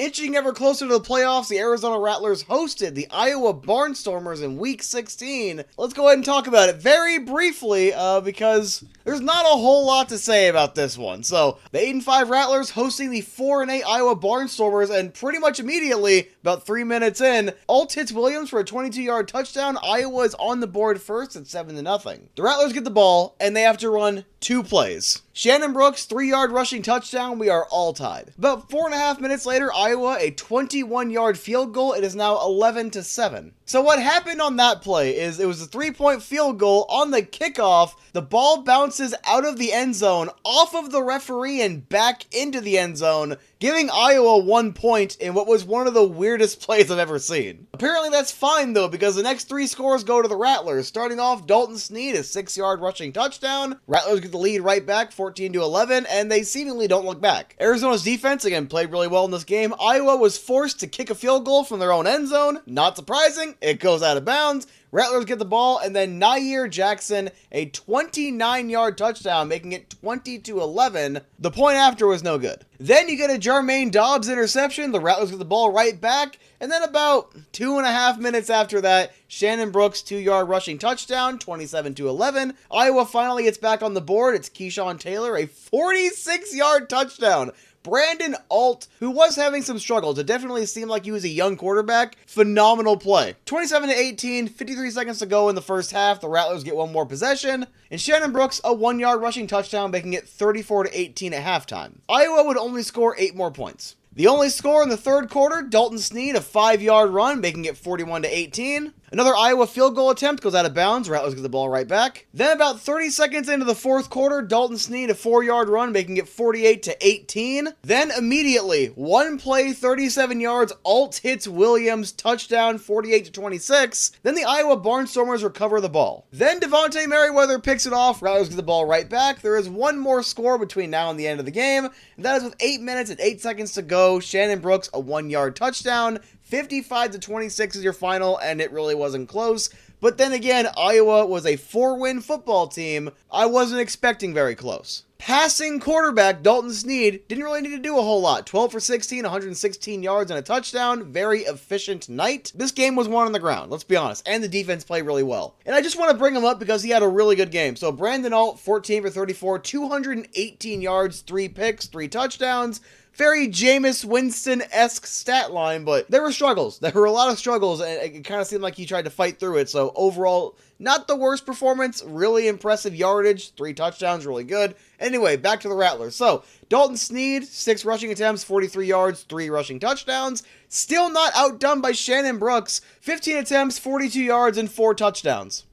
Inching ever closer to the playoffs, the Arizona Rattlers hosted the Iowa Barnstormers in Week 16. Let's go ahead and talk about it very briefly because there's not a whole lot to say about this one. So, the 8-5 Rattlers hosting the 4-8 Iowa Barnstormers, and pretty much immediately, about 3 minutes in, Alt hits Williams for a 22-yard touchdown. Iowa is on the board first at 7-0. The Rattlers get the ball, and they have to run 2 plays. Shannon Brooks, 3-yard rushing touchdown. We are all tied. About 4.5 minutes later, Iowa, a 21-yard field goal. It is now 11-7. So what happened on that play is it was a 3-point field goal. On the kickoff, the ball bounces out of the end zone, off of the referee and back into the end zone, giving Iowa 1 point in what was one of the weirdest plays I've ever seen. Apparently that's fine though, because the next 3 scores go to the Rattlers. Starting off, Dalton Snead, a 6-yard rushing touchdown. Rattlers get the lead right back, 14-11, and they seemingly don't look back. Arizona's defense, again, played really well in this game. Iowa was forced to kick a field goal from their own end zone. Not surprising, it goes out of bounds. Rattlers get the ball, and then Nair Jackson, a 29-yard touchdown, making it 20-11. The point after was no good. Then you get a Jermaine Dobbs interception. The Rattlers get the ball right back, and then about 2.5 minutes after that, Shannon Brooks, 2-yard rushing touchdown, 27-11. Iowa finally gets back on the board. It's Keyshawn Taylor, a 46-yard touchdown. Brandon Alt, who was having some struggles. It definitely seemed like he was a young quarterback. Phenomenal play. 27-18, 53 seconds to go in the first half. The Rattlers get one more possession. And Shannon Brooks, a 1-yard rushing touchdown, making it 34-18 at halftime. Iowa would only score 8 more points. The only score in the third quarter, Dalton Snead, a 5-yard run, making it 41-18. Another Iowa field goal attempt goes out of bounds. Rattlers get the ball right back. Then about 30 seconds into the fourth quarter, Dalton Snead, a 4-yard run, making it 48-18. Then immediately, one play, 37 yards, Alt hits Williams, touchdown, 48-26. Then the Iowa Barnstormers recover the ball. Then Devontae Merriweather picks it off. Rattlers get the ball right back. There is one more score between now and the end of the game, and that is with 8 minutes and 8 seconds to go. Shannon Brooks, a 1-yard touchdown. 55-26 is your final, and it really wasn't close. But then again, Iowa was a 4-win football team. I wasn't expecting very close. Passing quarterback Dalton Snead didn't really need to do a whole lot. 12 for 16, 116 yards and a touchdown. Very efficient night. This game was won on the ground, let's be honest, and the defense played really well. And I just want to bring him up because he had a really good game. So Brandon Alt, 14 for 34, 218 yards, 3 picks, 3 touchdowns. Very Jameis Winston-esque stat line, but there were struggles. There were a lot of struggles, and it kind of seemed like he tried to fight through it. So overall, not the worst performance. Really impressive yardage. 3 touchdowns, really good. Anyway, back to the Rattlers. So, Dalton Snead, 6 rushing attempts, 43 yards, 3 rushing touchdowns. Still not outdone by Shannon Brooks, 15 attempts, 42 yards, and 4 touchdowns.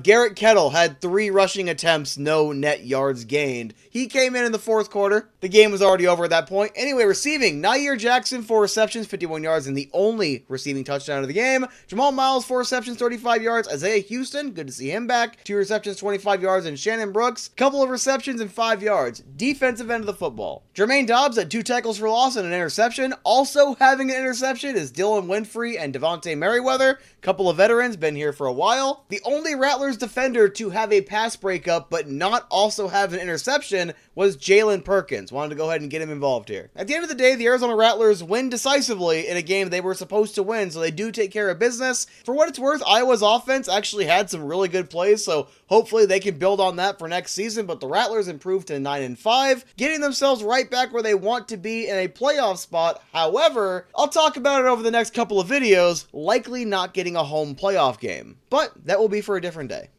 Garrett Kettle had 3 rushing attempts, no net yards gained. He came in the fourth quarter. The game was already over at that point. Anyway, receiving, Nair Jackson, 4 receptions, 51 yards, and the only receiving touchdown of the game. Jamal Miles, 4 receptions, 35 yards. Isaiah Houston, good to see him back. 2 receptions, 25 yards, and Shannon Brooks, couple of receptions and 5 yards. Defensive end of the football. Jermaine Dobbs had 2 tackles for loss and an interception. Also having an interception is Dylan Winfrey and Devontae Merriweather. Couple of veterans, been here for a while. The only Rattlers defender to have a pass breakup but not also have an interception was Jalen Perkins. Wanted to go ahead and get him involved here. At the end of the day, the Arizona Rattlers win decisively in a game they were supposed to win, so they do take care of business. For what it's worth, Iowa's offense actually had some really good plays, so hopefully they can build on that for next season, but the Rattlers improved to 9-5, getting themselves right back where they want to be in a playoff spot. However, I'll talk about it over the next couple of videos, likely not getting a home playoff game. But that will be for a different day.